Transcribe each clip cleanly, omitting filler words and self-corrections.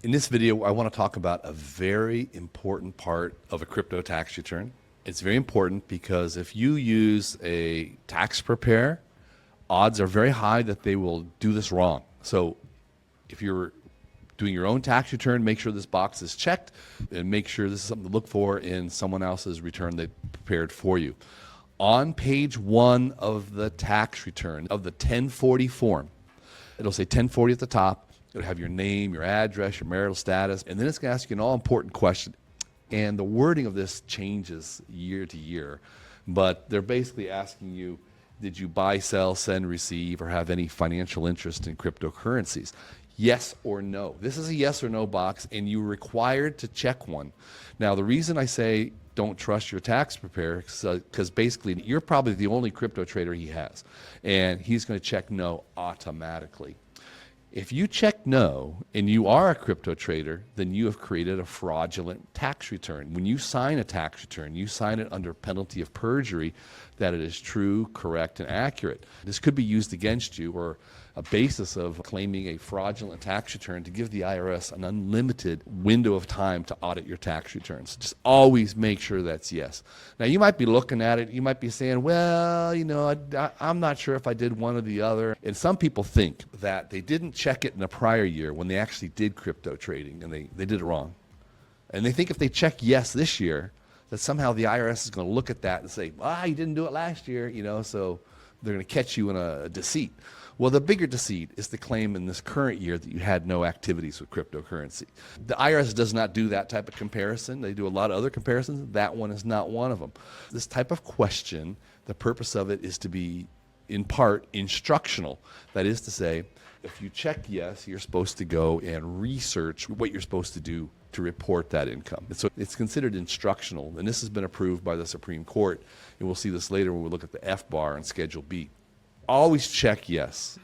In this video, I want to talk about a very important part of a crypto tax return. It's very important because if you use a tax preparer, odds are very high that they will do this wrong. So if you're doing your own tax return, make sure this box is checked and make sure this is something to look for in someone else's return they prepared for you. On page 1 of the tax return of the 1040 form, it'll say 1040 at the top. It'll have your name, your address, your marital status, and then it's going to ask you an all-important question. And the wording of this changes year to year, but they're basically asking you, did you buy, sell, send, receive, or have any financial interest in cryptocurrencies? Yes or no. This is a yes or no box, and you're required to check one. Now, the reason I say don't trust your tax preparer is because basically you're probably the only crypto trader he has, and he's going to check no automatically. If you check no and you are a crypto trader, then you have created a fraudulent tax return. When you sign a tax return, you sign it under penalty of perjury that it is true, correct, and accurate. This could be used against you or a basis of claiming a fraudulent tax return to give the IRS an unlimited window of time to audit your tax returns. Just always make sure that's yes. Now, you might be looking at it, you might be saying, well, you know, I'm not sure if I did one or the other. And some people think that they didn't check it in a prior year when they actually did crypto trading and they did it wrong. And they think if they check yes this year, that somehow the IRS is going to look at that and say, you didn't do it last year, you know, so they're going to catch you in a deceit. Well, the bigger deceit is the claim in this current year that you had no activities with cryptocurrency. The IRS does not do that type of comparison. They do a lot of other comparisons. That one is not one of them. This type of question, the purpose of it is to be, in part, instructional. That is to say, if you check yes, you're supposed to go and research what you're supposed to do to report that income. So it's considered instructional, and this has been approved by the Supreme Court, and we'll see this later when we look at the F-bar and Schedule B. Always check yes.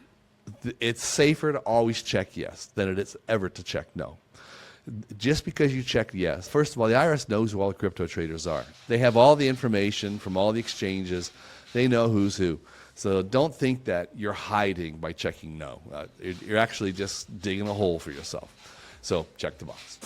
It's safer to always check yes than it is ever to check no. Just because you check yes, first of all, the IRS knows who all the crypto traders are. They have all the information from all the exchanges. They know who's who. So don't think that you're hiding by checking no. You're actually just digging a hole for yourself. So check the box.